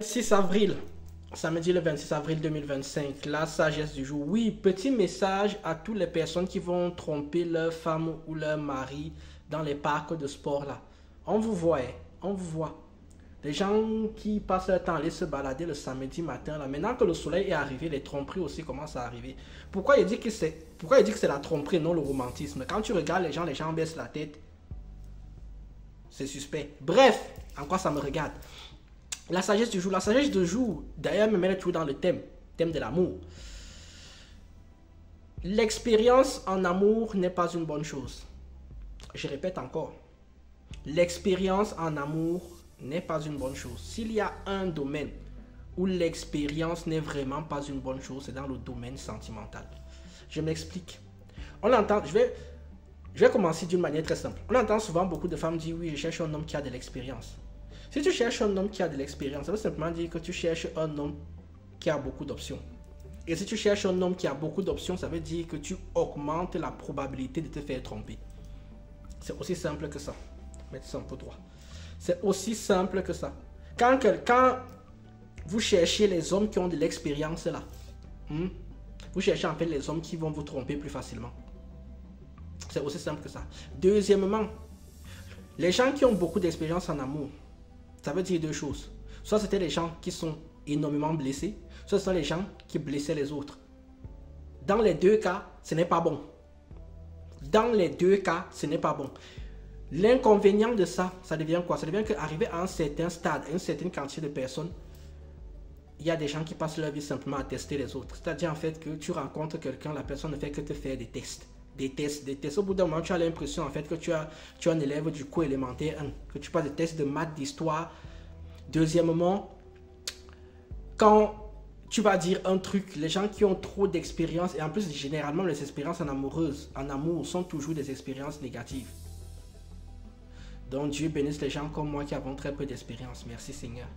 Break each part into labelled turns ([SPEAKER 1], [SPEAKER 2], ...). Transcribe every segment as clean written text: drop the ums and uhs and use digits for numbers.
[SPEAKER 1] 6 avril, samedi le 26 avril 2025, la sagesse du jour. Oui, petit message à toutes les personnes qui vont tromper leur femme ou leur mari dans les parcs de sport là. On vous voit, hein, on vous voit. Les gens qui passent leur temps à aller se balader le samedi matin là, maintenant que le soleil est arrivé, les tromperies aussi commencent à arriver. Pourquoi il dit que c'est la tromperie, non le romantisme? Quand tu regardes les gens baissent la tête. C'est suspect. Bref, en quoi ça me regarde? La sagesse du jour. La sagesse du jour, d'ailleurs, me met toujours dans le thème de l'amour. L'expérience en amour n'est pas une bonne chose. Je répète encore. L'expérience en amour n'est pas une bonne chose. S'il y a un domaine où l'expérience n'est vraiment pas une bonne chose, c'est dans le domaine sentimental. Je m'explique. On entend, je vais commencer d'une manière très simple. On entend souvent beaucoup de femmes dire oui, je cherche un homme qui a de l'expérience. Si tu cherches un homme qui a de l'expérience, ça veut simplement dire que tu cherches un homme qui a beaucoup d'options. Et si tu cherches un homme qui a beaucoup d'options, ça veut dire que tu augmentes la probabilité de te faire tromper. C'est aussi simple que ça. Mettez ça un peu droit. C'est aussi simple que ça. Quand vous cherchez les hommes qui ont de l'expérience là, vous cherchez en fait les hommes qui vont vous tromper plus facilement. C'est aussi simple que ça. Deuxièmement, les gens qui ont beaucoup d'expérience en amour, ça veut dire deux choses. Soit c'était les gens qui sont énormément blessés, soit ce sont les gens qui blessaient les autres. Dans les deux cas, ce n'est pas bon. Dans les deux cas, ce n'est pas bon. L'inconvénient de ça, ça devient quoi? Ça devient qu'arrivé à un certain stade, à une certaine quantité de personnes, il y a des gens qui passent leur vie simplement à tester les autres. C'est-à-dire en fait que tu rencontres quelqu'un, la personne ne fait que te faire des tests. Des tests. Au bout d'un moment, tu as l'impression en fait que tu as un élève du cours élémentaire 1, que tu passes des tests de maths, d'histoire. Deuxièmement, quand tu vas dire un truc, les gens qui ont trop d'expérience, et en plus généralement les expériences en amour sont toujours des expériences négatives. Donc Dieu bénisse les gens comme moi qui avons très peu d'expérience. Merci Seigneur.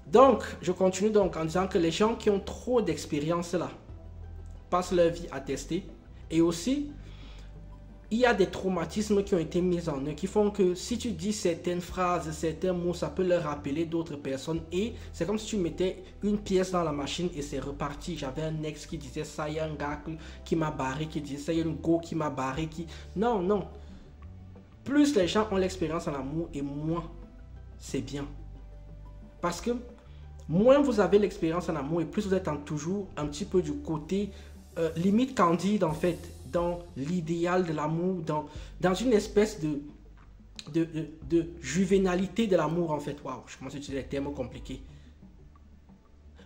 [SPEAKER 1] Donc, je continue donc en disant que les gens qui ont trop d'expérience là passent leur vie à tester. Et aussi, il y a des traumatismes qui ont été mis en eux qui font que si tu dis certaines phrases, certains mots, ça peut leur rappeler d'autres personnes. Et c'est comme si tu mettais une pièce dans la machine et c'est reparti. J'avais un ex qui disait ça, il y a un gars qui m'a barré, qui disait ça, il y a une go qui m'a barré, qui... Non, non. Plus les gens ont l'expérience en amour et moins c'est bien. Parce que moins vous avez l'expérience en amour et plus vous êtes toujours un petit peu du côté limite candide en fait, dans l'idéal de l'amour, dans une espèce de juvénalité de l'amour en fait. Waouh, je commence à utiliser des termes compliqués.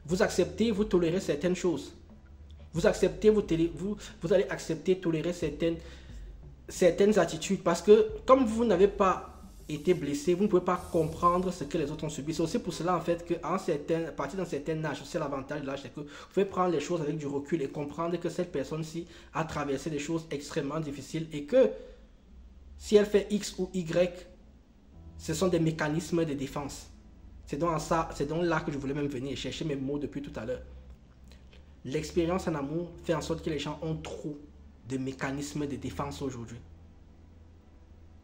[SPEAKER 1] Vous acceptez, vous tolérez certaines choses. Vous acceptez, vous allez accepter, tolérer certaines attitudes parce que comme vous n'avez pas été blessé, vous ne pouvez pas comprendre ce que les autres ont subi. C'est aussi pour cela en fait qu'à partir d'un certain âge, c'est l'avantage de l'âge, c'est que vous pouvez prendre les choses avec du recul et comprendre que cette personne-ci a traversé des choses extrêmement difficiles et que si elle fait X ou Y, ce sont des mécanismes de défense. C'est donc là que je voulais même venir chercher mes mots depuis tout à l'heure. L'expérience en amour fait en sorte que les gens ont trop de mécanismes de défense aujourd'hui.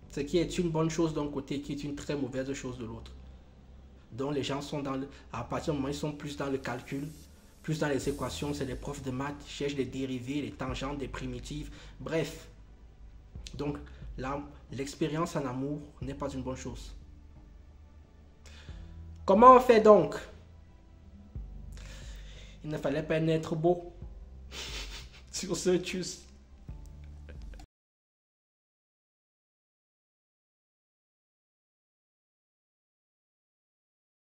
[SPEAKER 1] Ce qui est une bonne chose d'un côté et qui est une très mauvaise chose de l'autre. Donc les gens sont à partir du moment où ils sont plus dans le calcul, plus dans les équations, c'est des profs de maths, ils cherchent des dérivés, des tangentes, des primitives, bref. Donc là, l'expérience en amour n'est pas une bonne chose. Comment on fait donc? Il ne fallait pas naître beau. Sur ce, tchuss.